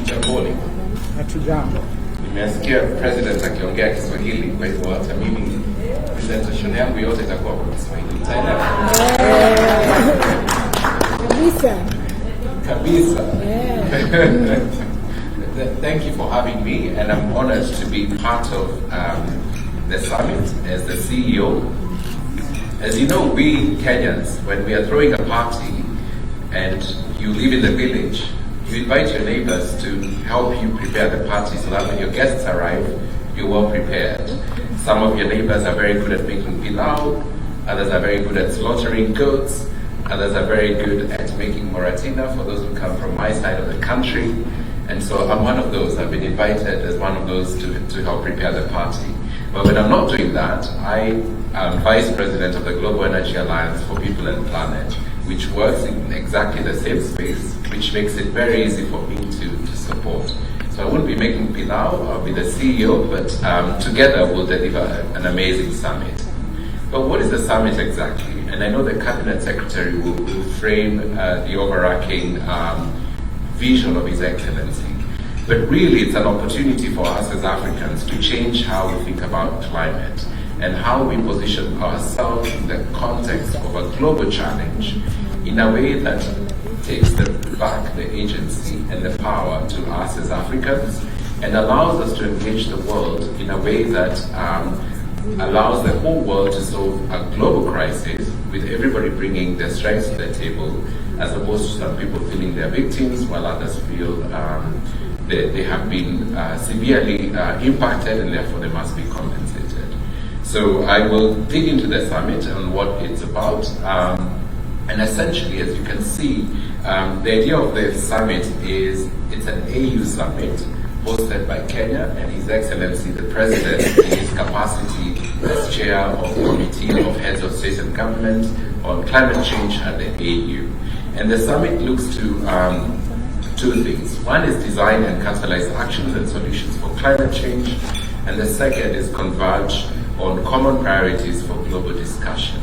Jamboni. Hatujambo. Nimesikia president akiongea Kiswahili, kwa hivyo hata mimi presentation yangu yote itakuwa kwa Kiswahili. Kabisa. Thank you for having me, and I'm honored to be part of the summit as the CEO. As you know, we Kenyans, when we are throwing a party and you live in the village, you invite your neighbors to help you prepare the party so that when your guests arrive, you're well prepared. Some of your neighbors are very good at making pilau, others are very good at slaughtering goats, others are very good at making moratina for those who come from my side of the country. And so I'm one of those. I've been invited as one of those to help prepare the party. But when I'm not doing that, I am Vice President of the Global Energy Alliance for People and Planet, which works in exactly the same space, which makes it very easy for me to support. So I won't be making pilau, I'll be the CEO, but together we'll deliver an amazing summit. But what is the summit exactly? And I know the Cabinet Secretary will frame the overarching vision of His Excellency. But really it's an opportunity for us as Africans to change how we think about climate and how we position ourselves in the context of a global challenge in a way that takes back the agency and the power to us as Africans and allows us to engage the world in a way that allows the whole world to solve a global crisis with everybody bringing their strengths to the table, as opposed to some people feeling they're victims while others feel they have been severely impacted and therefore they must be compensated. So I will dig into the summit and what it's about. And essentially, as you can see, the idea of the summit is it's an AU summit hosted by Kenya and His Excellency the President in his capacity as Chair of the Committee of Heads of State and Government on Climate Change at the AU. And the summit looks to two things. One is design and catalyze actions and solutions for climate change, and the second is converge on common priorities for global discussion.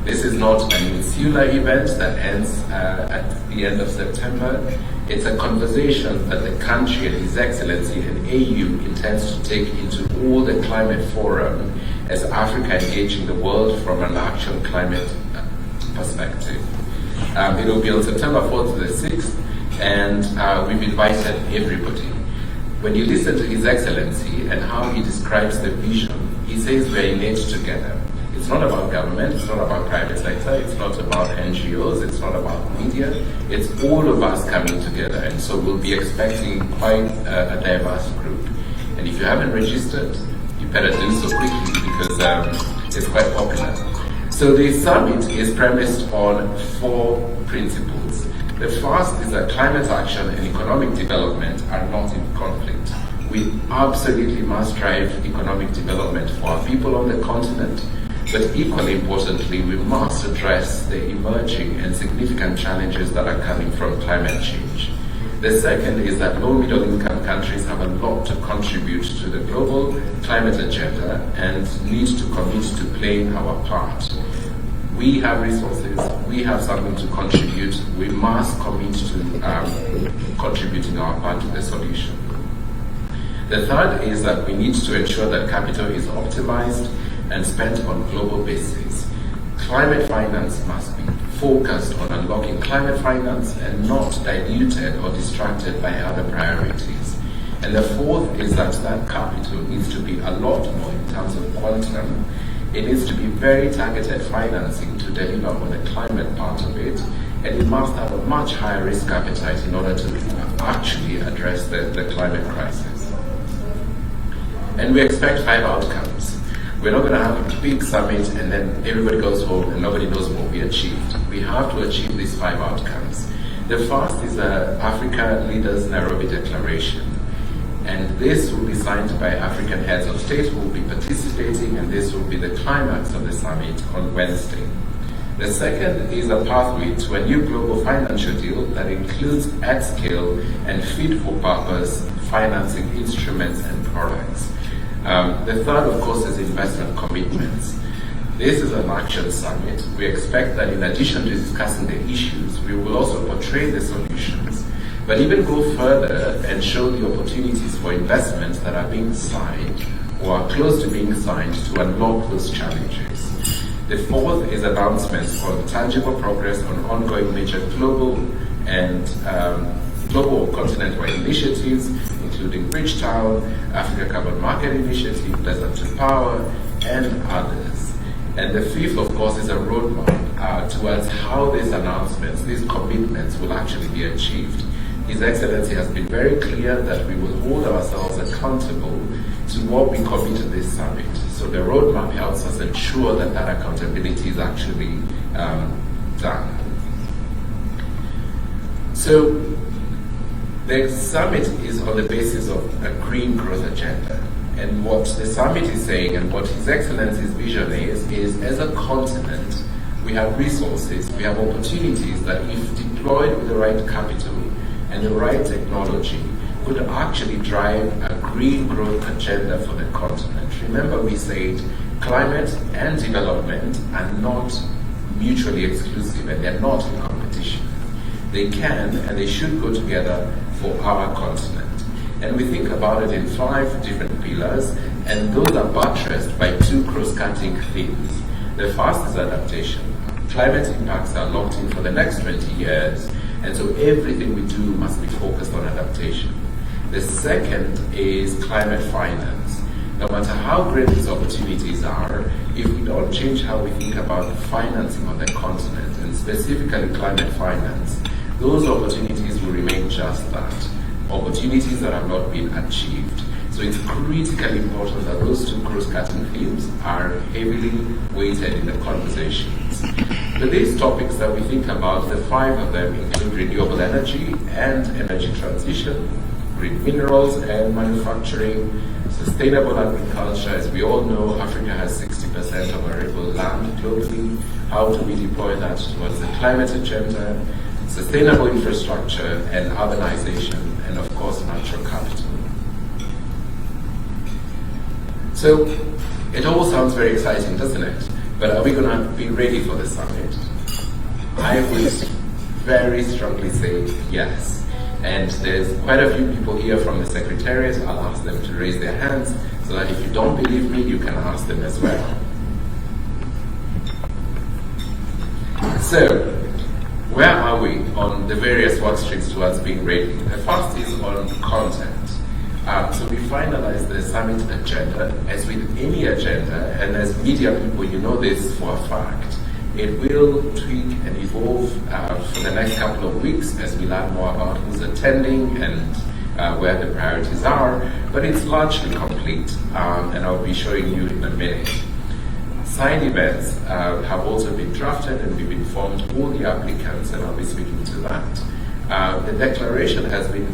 This is not an insular event that ends at the end of September. It's a conversation that the country and His Excellency and AU intends to take into all the climate forum as Africa engaging the world from an actual climate perspective. It will be on September 4th to the 6th, and we've invited everybody. When you listen to His Excellency and how he describes the vision, he says we're in it together. It's not about government, it's not about private sector, it's not about NGOs, it's not about media, it's all of us coming together. And so we'll be expecting quite a diverse group. And if you haven't registered, you better do so quickly because it's quite popular. So the summit is premised on 4 principles. The first is that climate action and economic development are not in conflict. We absolutely must drive economic development for our people on the continent, but equally importantly, we must address the emerging and significant challenges that are coming from climate change. The second is that low middle-income countries have a lot to contribute to the global climate agenda and need to commit to playing our part. We have resources, we have something to contribute, we must commit to contributing our part to the solution. The third is that we need to ensure that capital is optimized and spent on global basis. Climate finance must be focused on unlocking climate finance and not diluted or distracted by other priorities. And the fourth is that capital needs to be a lot more in terms of quantum. It needs to be very targeted financing to deliver on the climate part of it, and it must have a much higher risk appetite in order to actually address the climate crisis. And we expect 5 outcomes. We're not going to have a big summit and then everybody goes home and nobody knows what we achieved. We have to achieve these 5 outcomes. The first is the Africa Leaders Nairobi Declaration. And this will be signed by African heads of state who will be participating, and this will be the climax of the summit on Wednesday. The second is a pathway to a new global financial deal that includes at-scale and fit-for-purpose financing instruments and products. The third, of course, is investment commitments. This is an action summit. We expect that in addition to discussing the issues, we will also portray the solutions. but even go further and show the opportunities for investments that are being signed or are close to being signed to unlock those challenges. The fourth is announcements on tangible progress on ongoing major global and global continent-wide initiatives, including Bridgetown, Africa Carbon Market Initiative, Desert to Power, and others. And the fifth, of course, is a roadmap towards how these announcements, these commitments will actually be achieved. His Excellency has been very clear that we will hold ourselves accountable to what we commit to this summit. So the roadmap helps us ensure that that accountability is actually done. So the summit is on the basis of a green growth agenda. And what the summit is saying and what His Excellency's vision is as a continent, we have resources, we have opportunities that if deployed with the right capital and the right technology, could actually drive a green growth agenda for the continent. Remember, we said climate and development are not mutually exclusive and they're not in competition. They can and they should go together for our continent. And we think about it in 5 different pillars, and those are buttressed by 2 cross-cutting themes. The first is adaptation. Climate impacts are locked in for the next 20 years, and so everything we do must be focused on adaptation. The second is climate finance. No matter how great these opportunities are, if we don't change how we think about financing on the continent, and specifically climate finance, those opportunities will remain just that, opportunities that have not been achieved. So it's critically important that those 2 cross-cutting themes are heavily weighted in the conversations. But these topics that we think about, the 5 of them include renewable energy and energy transition, green minerals and manufacturing, sustainable agriculture. As we all know, Africa has 60% of arable land globally. How do we deploy that towards the climate agenda, sustainable infrastructure and urbanization, and of course natural capital. So it all sounds very exciting, doesn't it? But are we going to be ready for the summit? I would very strongly say yes. And there's quite a few people here from the Secretariat. I'll ask them to raise their hands so that if you don't believe me, you can ask them as well. So, where are we on the various work streams towards being ready? The first is on content. So we finalized the summit agenda. As with any agenda, and as media people, you know this for a fact, it will tweak and evolve for the next couple of weeks as we learn more about who's attending and where the priorities are, but it's largely complete, and I'll be showing you in a minute. Side events have also been drafted and we've informed all the applicants, and I'll be speaking to that. The declaration has been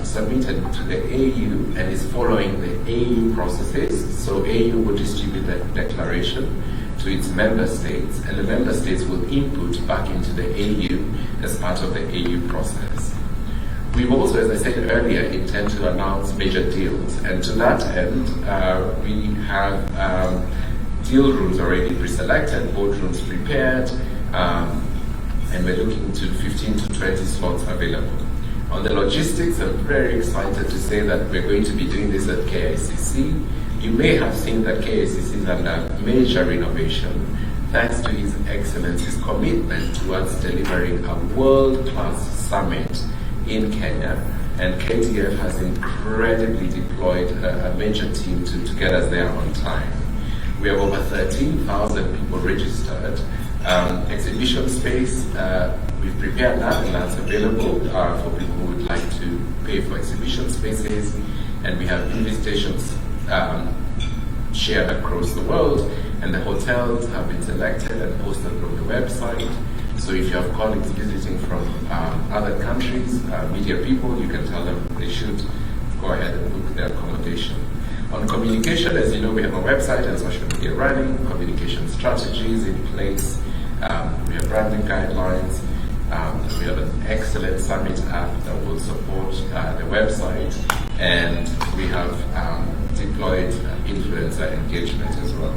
submitted to the AU and is following the AU processes. So AU will distribute the declaration to its member states, and the member states will input back into the AU as part of the AU process. We've also, as I said earlier, intend to announce major deals, and to that end, we have deal rooms already pre-selected, boardrooms prepared, and we're looking to 15 to 20 slots available. On the logistics, I'm very excited to say that we're going to be doing this at KICC. You may have seen that KICC is under major renovation, thanks to His Excellency's commitment towards delivering a world-class summit in Kenya, and KTF has incredibly deployed a major team to get us there on time. We have over 13,000 people registered. Exhibition space, we've prepared that, and that's available for people who would like to pay for exhibition spaces. And we have invitations shared across the world, and the hotels have been selected and posted on the website. So if you have colleagues visiting from other countries, media people, you can tell them they should go ahead and book their accommodation. On communication, as you know, we have a website and social media running, communication strategies in place, we have branding guidelines, we have an excellent summit app that will support the website, and we have deployed influencer engagement as well.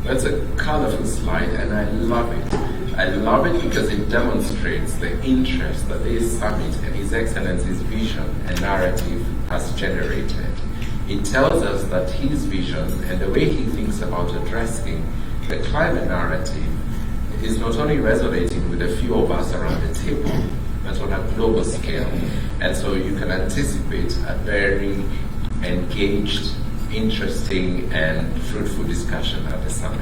That's a colorful slide, and I love it. I love it because it demonstrates the interest that this summit and His Excellency's vision and narrative has generated. It tells us that his vision and the way he thinks about addressing the climate narrative is not only resonating with a few of us around the table, but on a global scale. And so you can anticipate a very engaged, interesting, and fruitful discussion at the summit.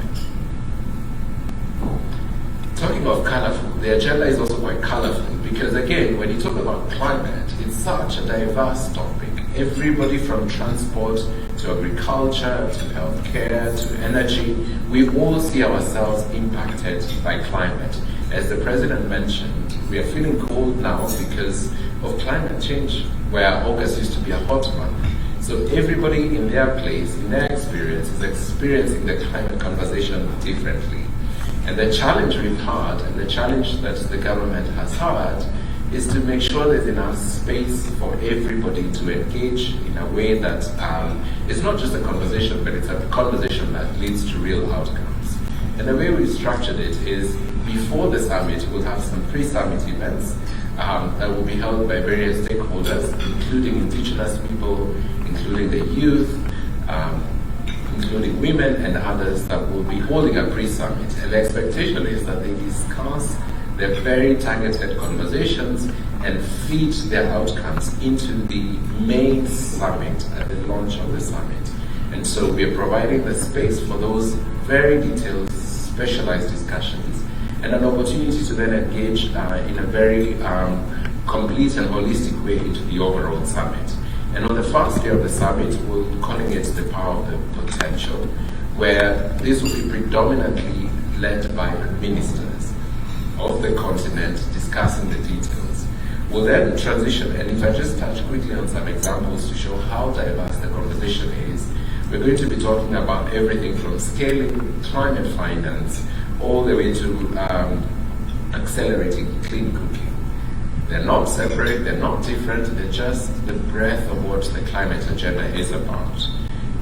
Talking of colorful, the agenda is also quite colorful because, again, when you talk about climate, it's such a diverse topic. Everybody from transport to agriculture to healthcare to energy, we all see ourselves impacted by climate. As the President mentioned, we are feeling cold now because of climate change, where August used to be a hot month. So everybody in their place, in their experience, is experiencing the climate conversation differently. And the challenge we've had, and the challenge that the government has had, is to make sure there's enough space for everybody to engage in a way that it's not just a conversation, but it's a conversation that leads to real outcomes. And the way we've structured it is, before the summit, we'll have some pre-summit events that will be held by various stakeholders, including indigenous people, including the youth, including women and others, that will be holding a pre-summit. And the expectation is that they discuss their very targeted conversations and feed their outcomes into the main summit at the launch of the summit. And so we are providing the space for those very detailed, specialized discussions and an opportunity to then engage in a very complete and holistic way into the overall summit. And on the first day of the summit, we're calling it the power of the potential, where this will be predominantly led by ministers of the continent discussing the details. We'll then transition, and if I just touch quickly on some examples to show how diverse the conversation is, we're going to be talking about everything from scaling climate finance all the way to accelerating clean cooking. They're not separate, they're not different, they're just the breadth of what the climate agenda is about.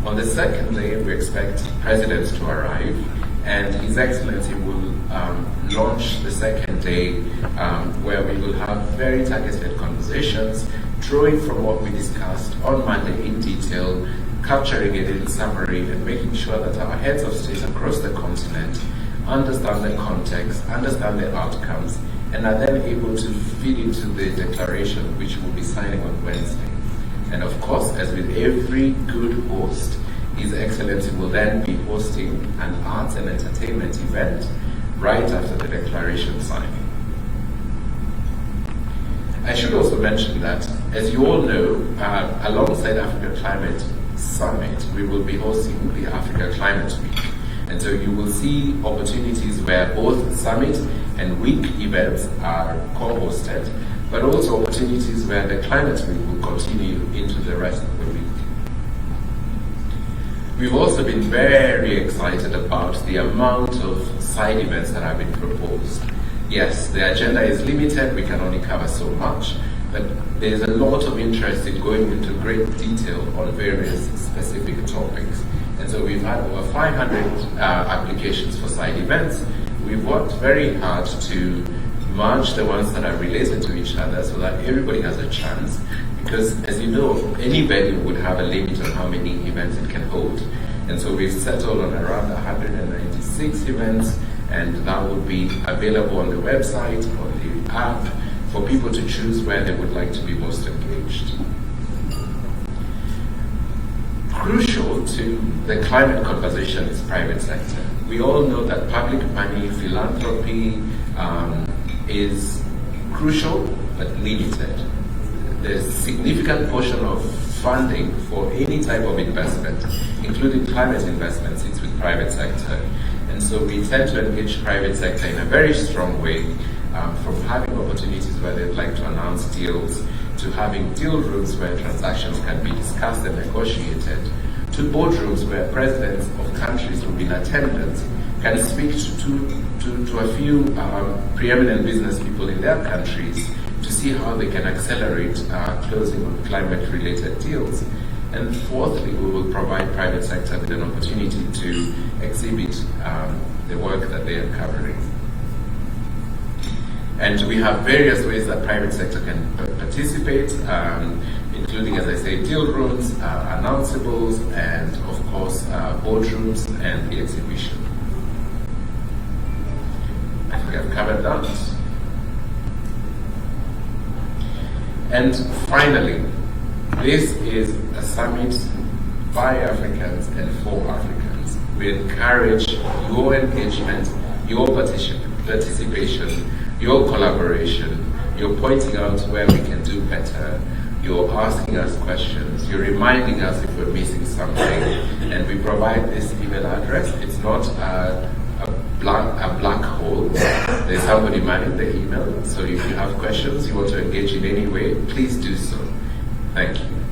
On the second day, we expect presidents to arrive, and His Excellency will launch the second day where we will have very targeted conversations, drawing from what we discussed on Monday in detail, capturing it in summary, and making sure that our heads of state across the continent understand the context, understand the outcomes, and are then able to feed into the declaration which we'll be signing on Wednesday. And of course, as with every good host, His Excellency will then be hosting an arts and entertainment event right after the declaration signing. I should also mention that, as you all know, alongside Africa Climate Summit, we will be hosting the Africa Climate Week. And so you will see opportunities where both summit and week events are co-hosted, but also opportunities where the climate week will continue into the rest of the week. We've also been very excited about the amount of side events that have been proposed. Yes, the agenda is limited, we can only cover so much, but there's a lot of interest in going into great detail on various specific topics. And so we've had over 500 applications for side events. We've worked very hard to merge the ones that are related to each other so that everybody has a chance. Because, as you know, any venue would have a limit on how many events it can hold. And so we've settled on around 196 events, and that will be available on the website, on the app, for people to choose where they would like to be most engaged. Crucial to the climate conversation is private sector. We all know that public money, philanthropy is crucial but limited. There's a significant portion of funding for any type of investment, including climate investments, it's with private sector. And so we tend to engage private sector in a very strong way, from having opportunities where they'd like to announce deals, to having deal rooms where transactions can be discussed and negotiated, to boardrooms where presidents of countries who've been attendance can speak to a few preeminent business people in their countries to see how they can accelerate closing on climate-related deals. And fourthly, we will provide private sector with an opportunity to exhibit the work that they are covering. And we have various ways that private sector can participate, including, as I say, deal rooms, announceables, and of course, boardrooms and the exhibition. I think I've covered that. And finally, this is a summit by Africans and for Africans. We encourage your engagement, your participation, your collaboration. You're pointing out where we can do better. You're asking us questions. You're reminding us if we're missing something. And we provide this email address. It's not a black hole. There's somebody manning the email. So if you have questions, you want to engage in any way, please do so. Thank you.